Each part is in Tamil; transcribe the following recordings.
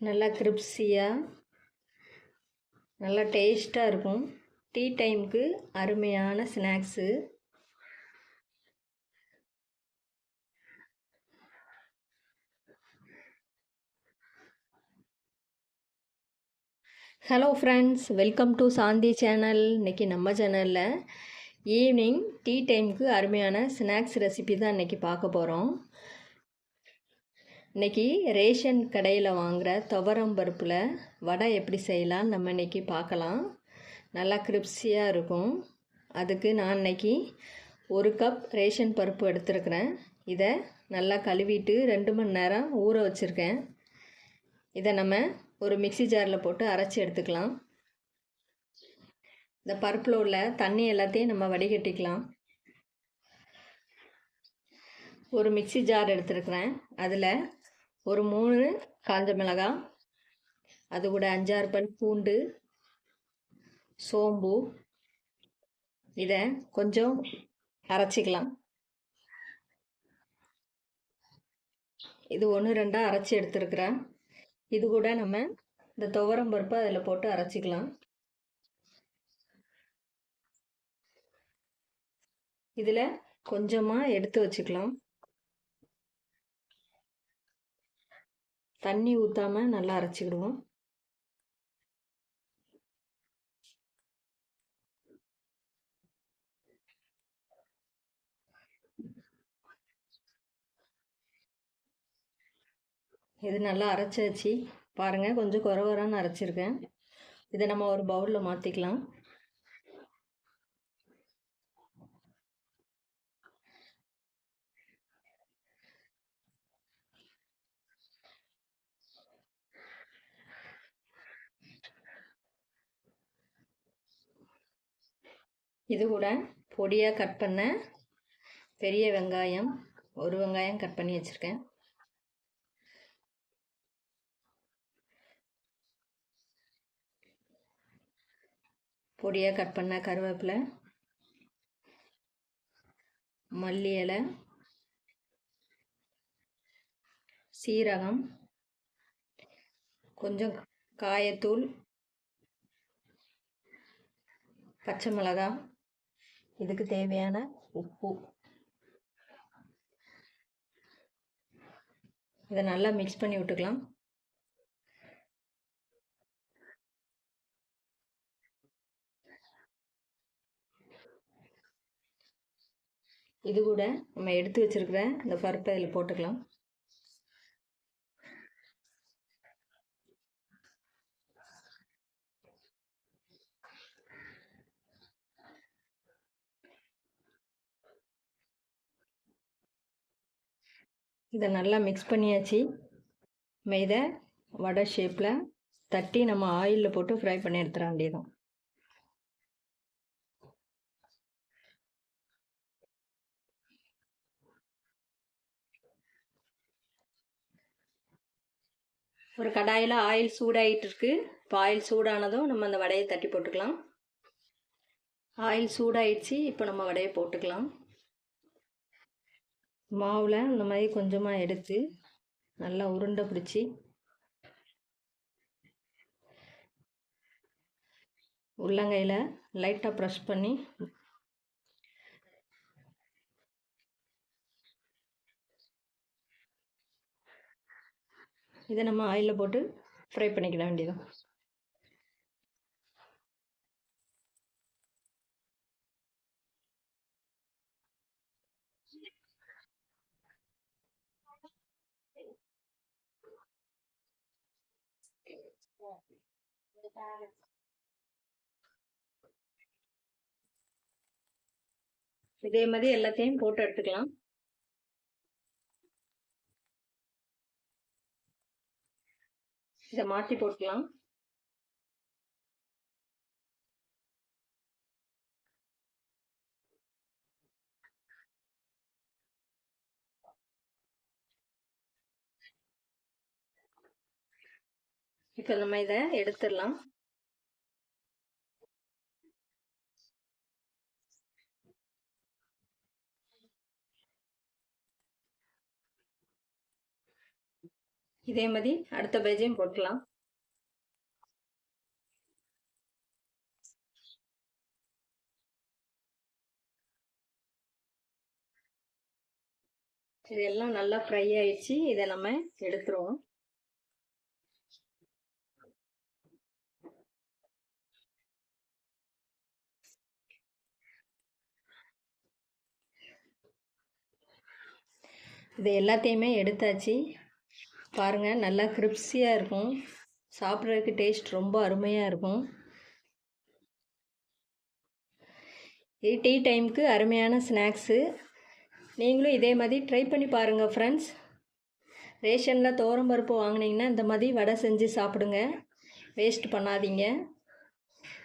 நல்லா கிரிப்ஸியாக நல்லா டேஸ்ட்டாக இருக்கும். டீ டைமுக்கு அருமையான snacks. Hello friends, welcome to Shanti channel. இன்றைக்கி நம்ம சேனலில் ஈவினிங் டீ டைமுக்கு அருமையான ஸ்நாக்ஸ் ரெசிபி தான் இன்றைக்கி பார்க்க போகிறோம். இன்றைக்கி ரேஷன் கடையில் வாங்குகிற துவரம் பருப்பில் வடை எப்படி செய்யலான்னு நம்ம இன்றைக்கி பார்க்கலாம். நல்லா கிரிப்ஸியாக இருக்கும். அதுக்கு நான் இன்றைக்கி 1 கப் ரேஷன் பருப்பு எடுத்துருக்கிறேன். இதை நல்லா கழுவிட்டு 2 மணி நேரம் ஊற வச்சுருக்கேன். இதை நம்ம ஒரு மிக்ஸி ஜாரில் போட்டு அரைச்சி எடுத்துக்கலாம். இந்த பருப்பில் உள்ள தண்ணி எல்லாத்தையும் நம்ம வடிகட்டிக்கலாம். ஒரு மிக்ஸி ஜார் எடுத்துருக்கிறேன். அதில் ஒரு 3 காஞ்ச மிளகாய், அது கூட 5-6 பல் பூண்டு, சோம்பு, இதை கொஞ்சம் அரைச்சிக்கலாம். இது 1-2 அரைச்சி எடுத்துருக்கிறேன். இது கூட நம்ம இந்த துவரம் பருப்பை அதில் போட்டு அரைச்சிக்கலாம். இதில் கொஞ்சமாக எடுத்து வச்சுக்கலாம். தண்ணி ஊற்றாமல் நல்லா அரைச்சிக்கிடுவோம். இது நல்லா அரைச்சாச்சு பாருங்கள். கொஞ்சம் குறவரான்னு அரைச்சிருக்கேன். இதை நம்ம ஒரு பவுலில் மாற்றிக்கலாம். இது கூட பொடியாக கட் பண்ண பெரிய வெங்காயம், 1 வெங்காயம் கட் பண்ணி வச்சுருக்கேன். பொடியாக கட் பண்ண கருவேப்பிலை, மல்லி இலை, சீரகம், கொஞ்சம் காயத்தூள், பச்சை மிளகாய், இதுக்கு தேவையான உப்பு. இதை நல்லா மிக்ஸ் பண்ணி விட்டுக்கலாம். இது கூட நம்ம எடுத்து வச்சிருக்கிற இந்த பருப்பை இதில் போட்டுக்கலாம். இதை நல்லா மிக்ஸ் பண்ணியாச்சு. நம்ம இதை வடை ஷேப்பில் தட்டி நம்ம ஆயிலில் போட்டு ஃப்ரை பண்ணி எடுத்துட வேண்டியதும். ஒரு கடாயில் ஆயில் சூடாகிட்டு இருக்கு. இப்போ ஆயில் சூடானதும் நம்ம அந்த வடையை தட்டி போட்டுக்கலாம். ஆயில் சூடாயிடுச்சு. இப்போ நம்ம வடையை போட்டுக்கலாம். மாவில் இந்த மாதிரி கொஞ்சமாக எடுத்து நல்லா உருண்டை பிடிச்சி உள்ளங்கையில் லைட்டாக ப்ரெஷ் பண்ணி இதை நம்ம ஆயிலில் போட்டு ஃப்ரை பண்ணிக்கிட வேண்டியதும். இதே மாதிரி எல்லாத்தையும் போட்டு எடுத்துக்கலாம். இதை மாற்றி போட்டுக்கலாம். இப்போ நம்ம இதை எடுத்துடலாம். இதே மாதிரி அடுத்த பேஜையும் போட்டுக்கலாம். இதெல்லாம் நல்லா ஃப்ரை ஆயிடுச்சு. இதை நம்ம எடுத்துருவோம். இது எல்லாத்தையுமே எடுத்தாச்சு. பாருங்கள், நல்லா கிரிப்ஸியாக இருக்கும். சாப்பிட்றதுக்கு டேஸ்ட் ரொம்ப அருமையாக இருக்கும். இது டீ டைமுக்கு அருமையான ஸ்நாக்ஸு. நீங்களும் இதே மாதிரி ட்ரை பண்ணி பாருங்கள் ஃப்ரெண்ட்ஸ். ரேஷனில் துவரம்பருப்பு வாங்கினீங்கன்னா இந்த மாதிரி வடை செஞ்சு சாப்பிடுங்க, வேஸ்ட் பண்ணாதீங்க.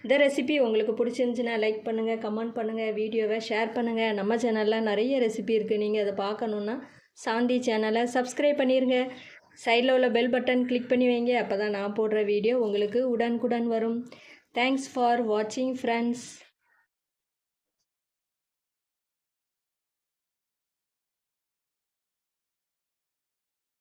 இந்த ரெசிபி உங்களுக்கு பிடிச்சிருந்துச்சுன்னா லைக் பண்ணுங்கள், கமெண்ட் பண்ணுங்கள், வீடியோவை ஷேர் பண்ணுங்கள். நம்ம சேனலில் நிறைய ரெசிபி இருக்குது. நீங்கள் அதை பார்க்கணுன்னா சாந்தி சேனலை சப்ஸ்கிரைப் பண்ணிடுங்க. சைடில் உள்ள பெல் பட்டன் கிளிக் பண்ணி வைங்க. அப்போ தான் நான் போடுற வீடியோ உங்களுக்கு உடனுக்குடன் வரும். தேங்க்ஸ் ஃபார் வாட்சிங் ஃப்ரெண்ட்ஸ்.